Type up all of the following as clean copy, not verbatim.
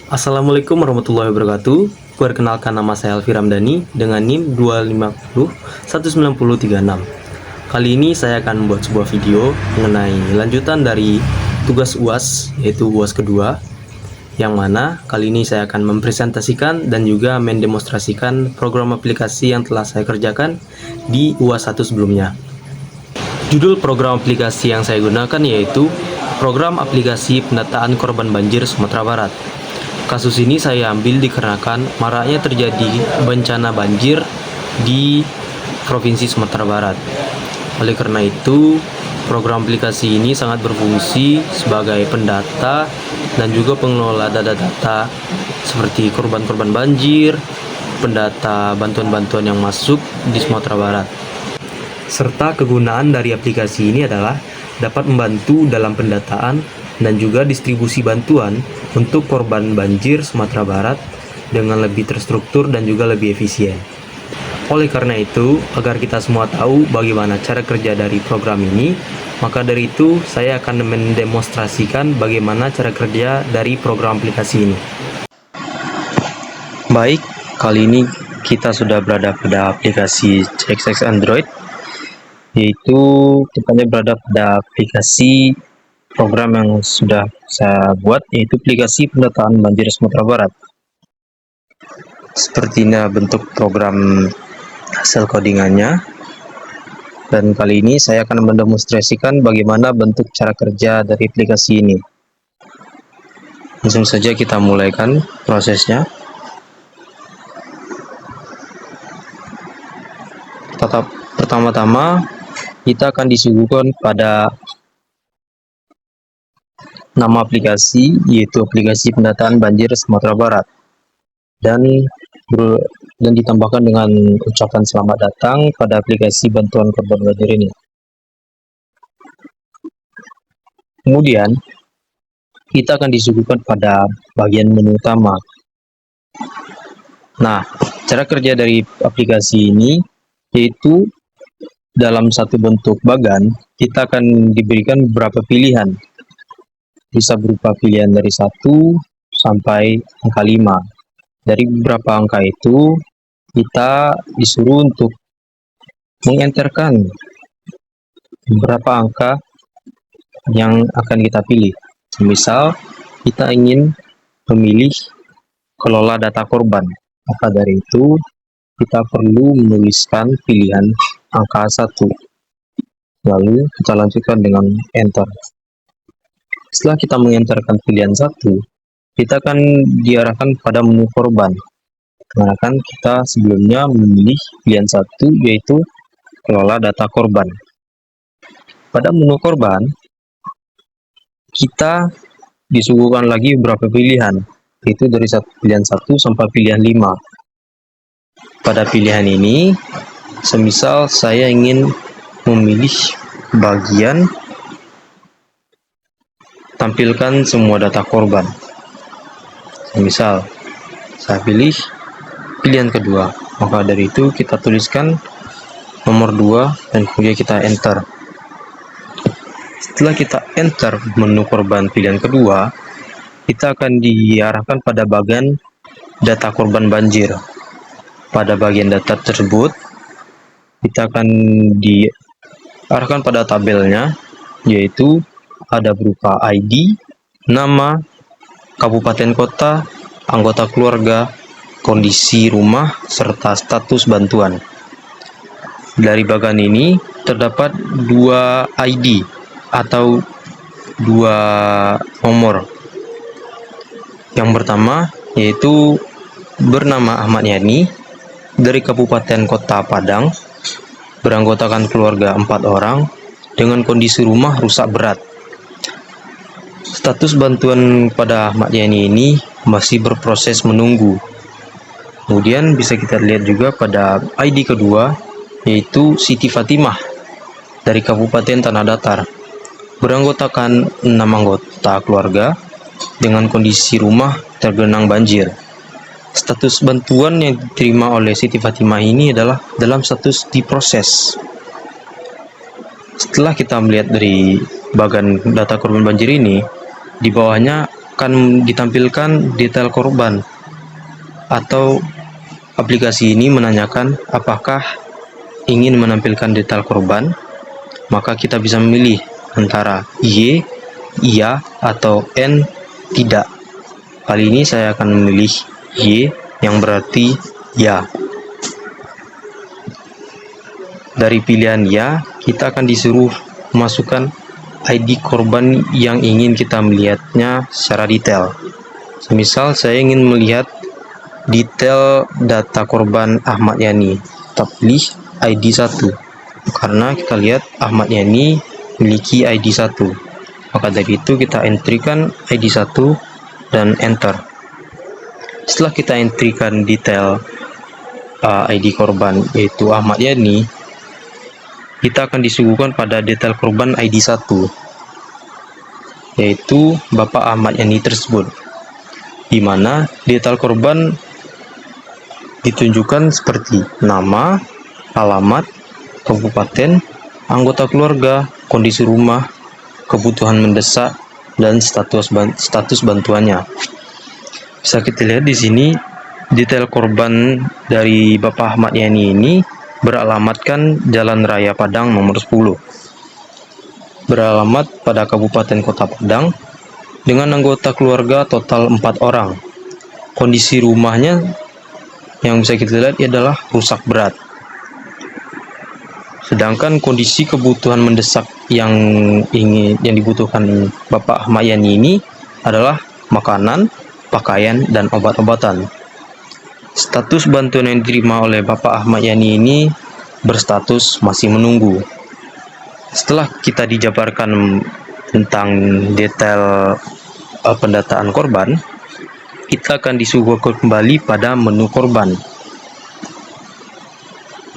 Assalamualaikum warahmatullahi wabarakatuh. Perkenalkan, nama saya Alfi Ramdhani dengan NIM 250 19036. Kali ini saya akan membuat sebuah video mengenai lanjutan dari tugas UAS, yaitu UAS kedua, yang mana kali ini saya akan mempresentasikan dan juga mendemonstrasikan program aplikasi yang telah saya kerjakan di UAS 1 sebelumnya. Judul program aplikasi yang saya gunakan yaitu Program Aplikasi Pendataan Korban Banjir Sumatera Barat. Kasus ini saya ambil dikarenakan maraknya terjadi bencana banjir di Provinsi Sumatera Barat. Oleh karena itu, program aplikasi ini sangat berfungsi sebagai pendata dan juga pengelola data-data seperti korban-korban banjir, pendata bantuan-bantuan yang masuk di Sumatera Barat. Serta kegunaan dari aplikasi ini adalah dapat membantu dalam pendataan dan juga distribusi bantuan untuk korban banjir Sumatera Barat dengan lebih terstruktur dan juga lebih efisien. Oleh karena itu, agar kita semua tahu bagaimana cara kerja dari program ini, maka dari itu saya akan mendemonstrasikan bagaimana cara kerja dari program aplikasi ini. Baik, kali ini kita sudah berada pada aplikasi CXX Android, yaitu tepatnya berada pada aplikasi program yang sudah saya buat, yaitu aplikasi pendataan banjir Sumatera Barat. Seperti ini bentuk program hasil codingannya, dan kali ini saya akan mendemonstrasikan bagaimana bentuk cara kerja dari aplikasi ini. Langsung saja kita mulaikan prosesnya. Pertama-tama kita akan disuguhkan pada nama aplikasi, yaitu aplikasi pendataan banjir Sumatera Barat, dan ditambahkan dengan ucapan selamat datang pada aplikasi bantuan korban banjir ini. Kemudian kita akan disuguhkan pada bagian menu utama. Nah, cara kerja dari aplikasi ini yaitu dalam satu bentuk bagan kita akan diberikan beberapa pilihan. Bisa berupa pilihan dari 1 sampai angka 5. Dari beberapa angka itu, kita disuruh untuk mengenterkan beberapa angka yang akan kita pilih. Misal, kita ingin memilih kelola data korban. Maka dari itu, kita perlu menuliskan pilihan angka 1. Lalu, kita lanjutkan dengan enter. Setelah kita mengenterkan pilihan 1, kita akan diarahkan pada menu korban. Karena kan kita sebelumnya memilih pilihan 1, yaitu kelola data korban. Pada menu korban, kita disuguhkan lagi beberapa pilihan, yaitu dari pilihan 1 sampai pilihan 5. Pada pilihan ini, semisal saya ingin memilih bagian tampilkan semua data korban. Misal, saya pilih pilihan kedua, maka dari itu kita tuliskan nomor 2 dan kemudian kita enter. Setelah kita enter menu korban pilihan kedua, kita akan diarahkan pada bagian data korban banjir. Pada bagian data tersebut, kita akan diarahkan pada tabelnya, yaitu ada berupa ID, nama, kabupaten kota, anggota keluarga, kondisi rumah, serta status bantuan. Dari bagian ini terdapat 2 ID atau 2 nomor. Yang pertama yaitu bernama Ahmad Yani, dari Kabupaten Kota Padang, beranggotakan keluarga 4 orang, dengan kondisi rumah rusak berat. Status bantuan pada Ahmad Yani ini masih berproses menunggu. Kemudian bisa kita lihat juga pada ID kedua, yaitu Siti Fatimah dari Kabupaten Tanah Datar, beranggotakan 6 anggota keluarga dengan kondisi rumah tergenang banjir. Status bantuan yang diterima oleh Siti Fatimah ini adalah dalam status diproses. Setelah kita melihat dari bagian data korban banjir ini, di bawahnya akan ditampilkan detail korban, atau aplikasi ini menanyakan apakah ingin menampilkan detail korban. Maka kita bisa memilih antara Y, iya, atau N, tidak. Kali ini saya akan memilih Y, yang berarti ya. Dari pilihan ya, kita akan disuruh masukkan ID korban yang ingin kita melihatnya secara detail. Semisal saya ingin melihat detail data korban Ahmad Yani, kita pilih ID 1, karena kita lihat Ahmad Yani memiliki ID 1. Maka dari itu kita entrykan ID 1 dan enter. Setelah kita entrykan detail ID korban yaitu Ahmad Yani, kita akan disuguhkan pada detail korban ID 1, yaitu Bapak Ahmad Yani tersebut, di mana detail korban ditunjukkan seperti nama, alamat, kabupaten, anggota keluarga, kondisi rumah, kebutuhan mendesak, dan status bantuannya. Bisa kita lihat di sini detail korban dari Bapak Ahmad Yani ini beralamatkan Jalan Raya Padang nomor 10, beralamat pada Kabupaten Kota Padang, dengan anggota keluarga total 4 orang. Kondisi rumahnya yang bisa kita lihat adalah rusak berat. Sedangkan kondisi kebutuhan mendesak yang dibutuhkan Bapak Ahmad Yani ini adalah makanan, pakaian, dan obat-obatan. Status bantuan yang diterima oleh Bapak Ahmad Yani ini berstatus masih menunggu. Setelah kita dijabarkan tentang detail pendataan korban, kita akan disuguhkan kembali pada menu korban,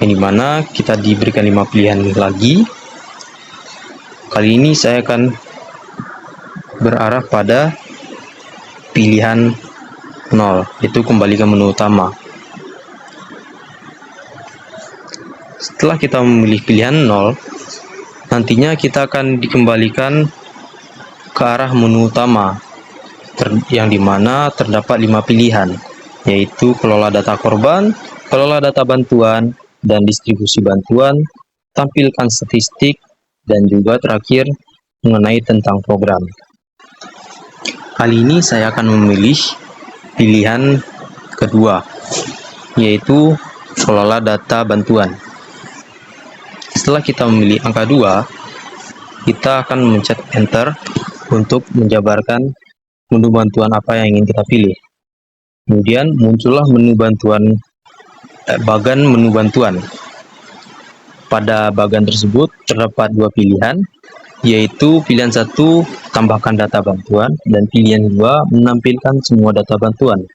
yang dimana kita diberikan 5 pilihan lagi. Kali ini saya akan berarah pada pilihan 0, yaitu kembali ke menu utama. Setelah kita memilih pilihan 0, nantinya kita akan dikembalikan ke arah menu utama, yang dimana terdapat 5 pilihan, yaitu kelola data korban, kelola data bantuan, dan distribusi bantuan, tampilkan statistik, dan juga terakhir mengenai tentang program. Kali ini saya akan memilih pilihan kedua, yaitu kelola data bantuan. Setelah kita memilih angka 2, kita akan mencet enter untuk menjabarkan menu bantuan apa yang ingin kita pilih. Kemudian muncullah menu bantuan, bagan menu bantuan. Pada bagan tersebut terdapat 2 pilihan, yaitu pilihan 1 tambahkan data bantuan, dan pilihan 2 menampilkan semua data bantuan.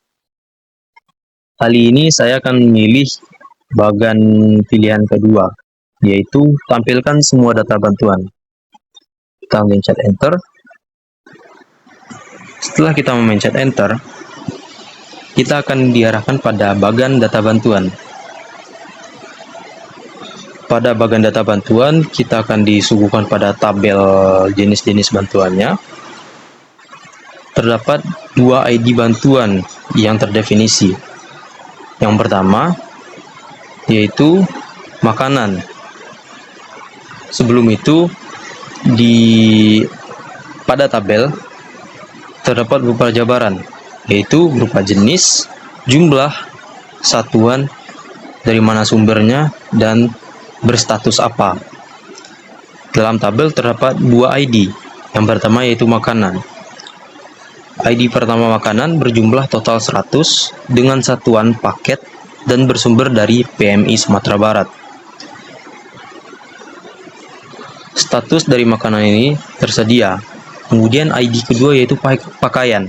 Kali ini saya akan memilih bagan pilihan kedua, yaitu tampilkan semua data bantuan. Kita mencet enter. Setelah kita mencet enter, kita akan diarahkan pada bagan data bantuan. Pada bagan data bantuan, kita akan disuguhkan pada tabel jenis-jenis bantuannya. Terdapat 2 ID bantuan yang terdefinisi. Yang pertama, yaitu makanan. Sebelum itu, pada tabel terdapat berupa jabaran, yaitu berupa jenis, jumlah, satuan, dari mana sumbernya, dan berstatus apa. Dalam tabel terdapat 2 ID. Yang pertama yaitu makanan. ID pertama makanan berjumlah total 100 dengan satuan paket dan bersumber dari PMI Sumatera Barat. Status dari makanan ini tersedia. Kemudian ID kedua yaitu pakaian.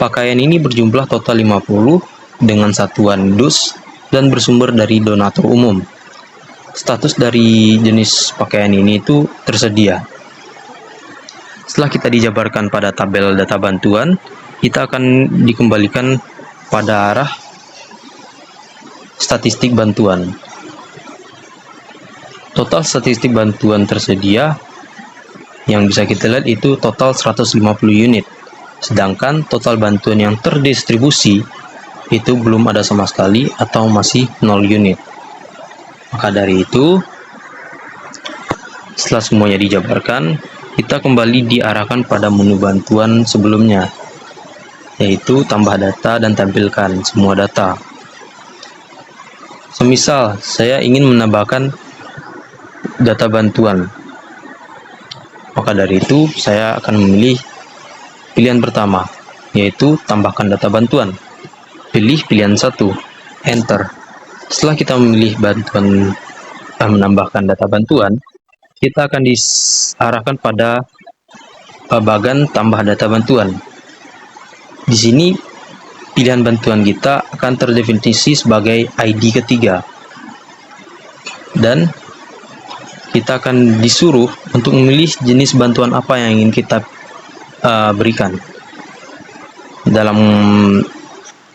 Pakaian ini berjumlah total 50 dengan satuan dus dan bersumber dari donatur umum. Status dari jenis pakaian ini itu tersedia. Setelah kita dijabarkan pada tabel data bantuan, kita akan dikembalikan pada arah statistik bantuan. Total statistik bantuan tersedia yang bisa kita lihat itu total 150 unit. Sedangkan total bantuan yang terdistribusi itu belum ada sama sekali atau masih 0 unit. Maka dari itu, setelah semuanya dijabarkan, kita kembali diarahkan pada menu bantuan sebelumnya, yaitu tambah data dan tampilkan semua data. Semisal saya ingin menambahkan data bantuan, maka dari itu saya akan memilih pilihan pertama, yaitu tambahkan data bantuan. Pilih pilihan 1, enter. Setelah kita memilih menambahkan data bantuan, kita akan diarahkan pada bagan tambah data bantuan. Di sini pilihan bantuan kita akan terdefinisi sebagai ID ketiga, dan kita akan disuruh untuk memilih jenis bantuan apa yang ingin kita berikan. Dalam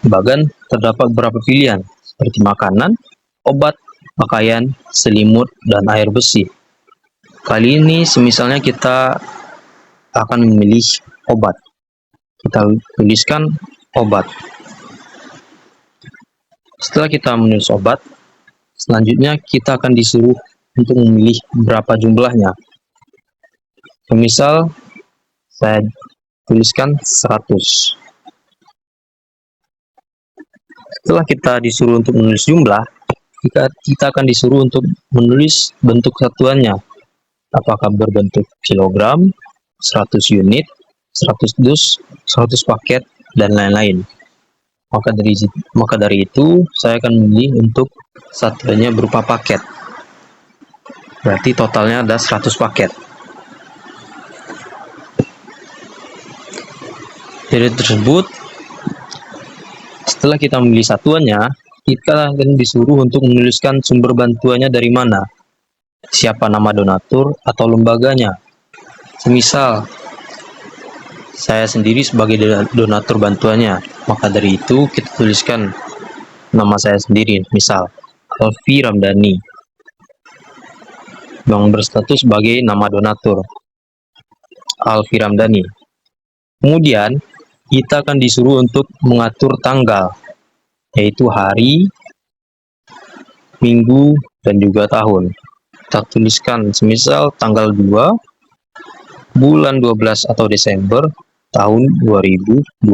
bagan terdapat beberapa pilihan seperti makanan, obat, pakaian, selimut, dan air bersih. Kali ini semisalnya kita akan memilih obat. Kita tuliskan obat. Setelah kita menulis obat, selanjutnya kita akan disuruh untuk memilih berapa jumlahnya. Misal saya tuliskan 100. Setelah kita disuruh untuk menulis jumlah, kita akan disuruh untuk menulis bentuk satuannya. Apakah berbentuk kilogram, 100 unit, 100 dus, 100 paket, dan lain-lain. Maka dari itu, saya akan memilih untuk satuannya berupa paket. Berarti totalnya ada 100 paket. Dari tersebut, setelah kita memilih satuannya, kita akan disuruh untuk menuliskan sumber bantuannya dari mana, siapa nama donatur atau lembaganya. Semisal saya sendiri sebagai donatur bantuannya, maka dari itu kita tuliskan nama saya sendiri, misal Alfi Ramdhani, yang berstatus sebagai nama donatur, Alfi Ramdhani. Kemudian kita akan disuruh untuk mengatur tanggal, yaitu hari, minggu, dan juga tahun. Kita tuliskan semisal tanggal 2 bulan 12 atau Desember tahun 2025.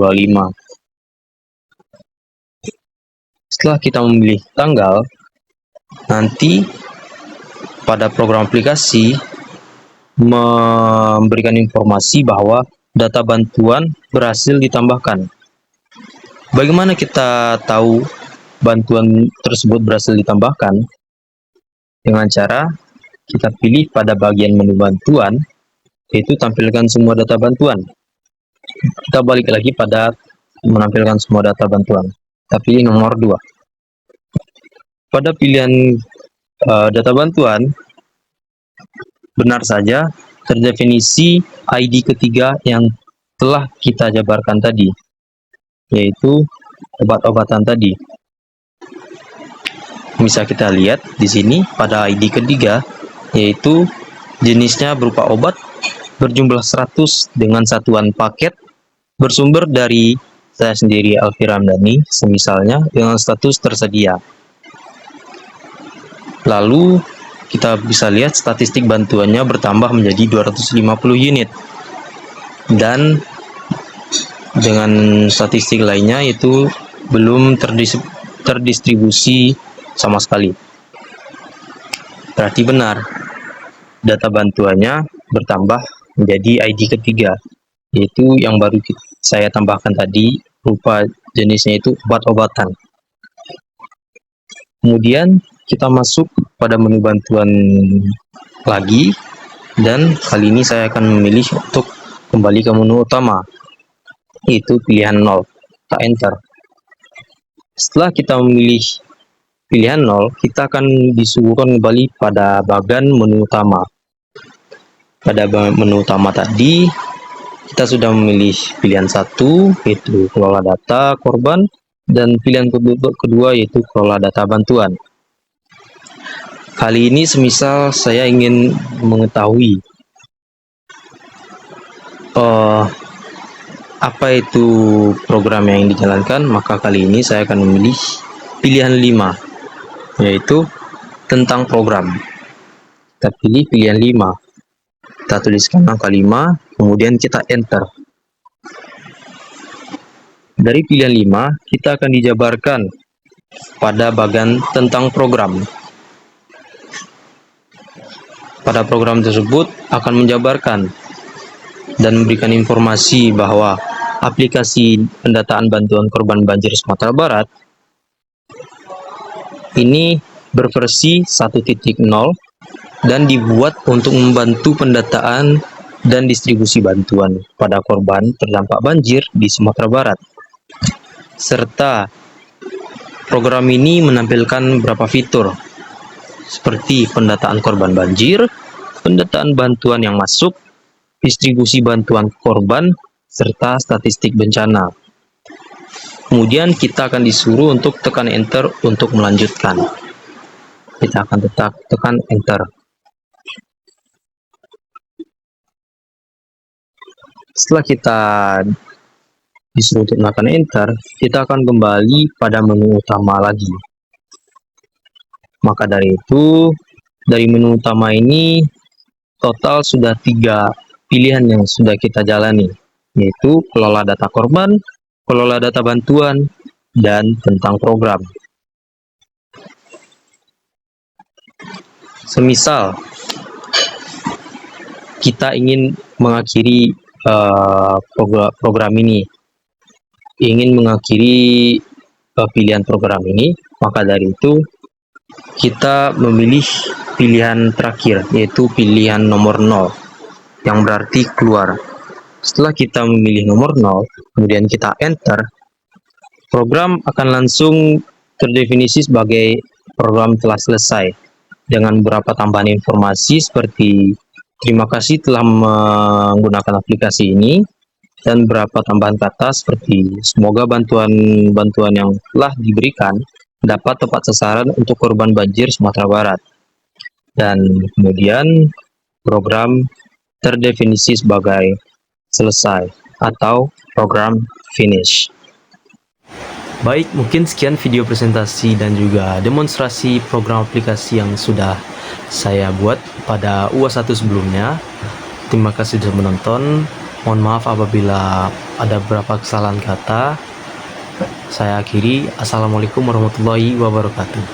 Setelah kita memilih tanggal, nanti pada program aplikasi memberikan informasi bahwa data bantuan berhasil ditambahkan. Bagaimana kita tahu bantuan tersebut berhasil ditambahkan? Dengan cara kita pilih pada bagian menu bantuan, yaitu tampilkan semua data bantuan. Kita balik lagi pada menampilkan semua data bantuan. Kita pilih nomor 2. Pada pilihan data bantuan, benar saja terdefinisi ID ketiga yang telah kita jabarkan tadi, yaitu obat-obatan tadi. Bisa kita lihat di sini pada ID ketiga, yaitu jenisnya berupa obat berjumlah 100 dengan satuan paket bersumber dari saya sendiri Alfi Ramdhani, semisalnya dengan status tersedia. Lalu kita bisa lihat statistik bantuannya bertambah menjadi 250 unit, dan dengan statistik lainnya itu belum terdistribusi sama sekali. Berarti benar, data bantuannya bertambah menjadi ID ketiga, yaitu yang baru saya tambahkan tadi, berupa jenisnya itu obat-obatan. Kemudian kita masuk pada menu bantuan lagi, dan kali ini saya akan memilih untuk kembali ke menu utama, yaitu pilihan 0. Kita enter. Setelah kita memilih pilihan 0, kita akan disuguhkan kembali pada bagian menu utama. Pada menu utama tadi, kita sudah memilih pilihan 1, yaitu kelola data korban, dan pilihan kedua yaitu kelola data bantuan. Kali ini semisal saya ingin mengetahui apa itu program yang dijalankan, maka kali ini saya akan memilih pilihan 5, yaitu tentang program. Kita pilih pilihan 5. Kita tuliskan angka 5, kemudian kita enter. Dari pilihan 5, kita akan dijabarkan pada bagian tentang program. Pada program tersebut akan menjabarkan dan memberikan informasi bahwa aplikasi pendataan bantuan korban banjir Sumatera Barat ini berversi 1.0 dan dibuat untuk membantu pendataan dan distribusi bantuan pada korban terdampak banjir di Sumatera Barat. Serta program ini menampilkan beberapa fitur seperti pendataan korban banjir, pendataan bantuan yang masuk, distribusi bantuan korban, serta statistik bencana. Kemudian kita akan disuruh untuk tekan enter untuk melanjutkan. Kita akan tetap tekan enter. Setelah kita disuruh untuk menekan enter, kita akan kembali pada menu utama lagi. Maka dari itu, dari menu utama ini total sudah 3 pilihan yang sudah kita jalani, yaitu kelola data korban, kelola data bantuan, dan tentang program. Semisal kita ingin mengakhiri program ini, ingin mengakhiri pilihan program ini, maka dari itu kita memilih pilihan terakhir, yaitu pilihan nomor 0, yang berarti keluar. Setelah kita memilih nomor 0, kemudian kita enter, program akan langsung terdefinisi sebagai program telah selesai, dengan beberapa tambahan informasi seperti terima kasih telah menggunakan aplikasi ini, dan beberapa tambahan kata seperti semoga bantuan yang telah diberikan dapat tepat sasaran untuk korban banjir Sumatera Barat. Dan kemudian program terdefinisi sebagai selesai atau program finish. Baik, mungkin sekian video presentasi dan juga demonstrasi program aplikasi yang sudah saya buat pada UAS 1 sebelumnya. Terima kasih sudah menonton. Mohon maaf apabila ada beberapa kesalahan kata. Saya akhiri. Assalamualaikum warahmatullahi wabarakatuh.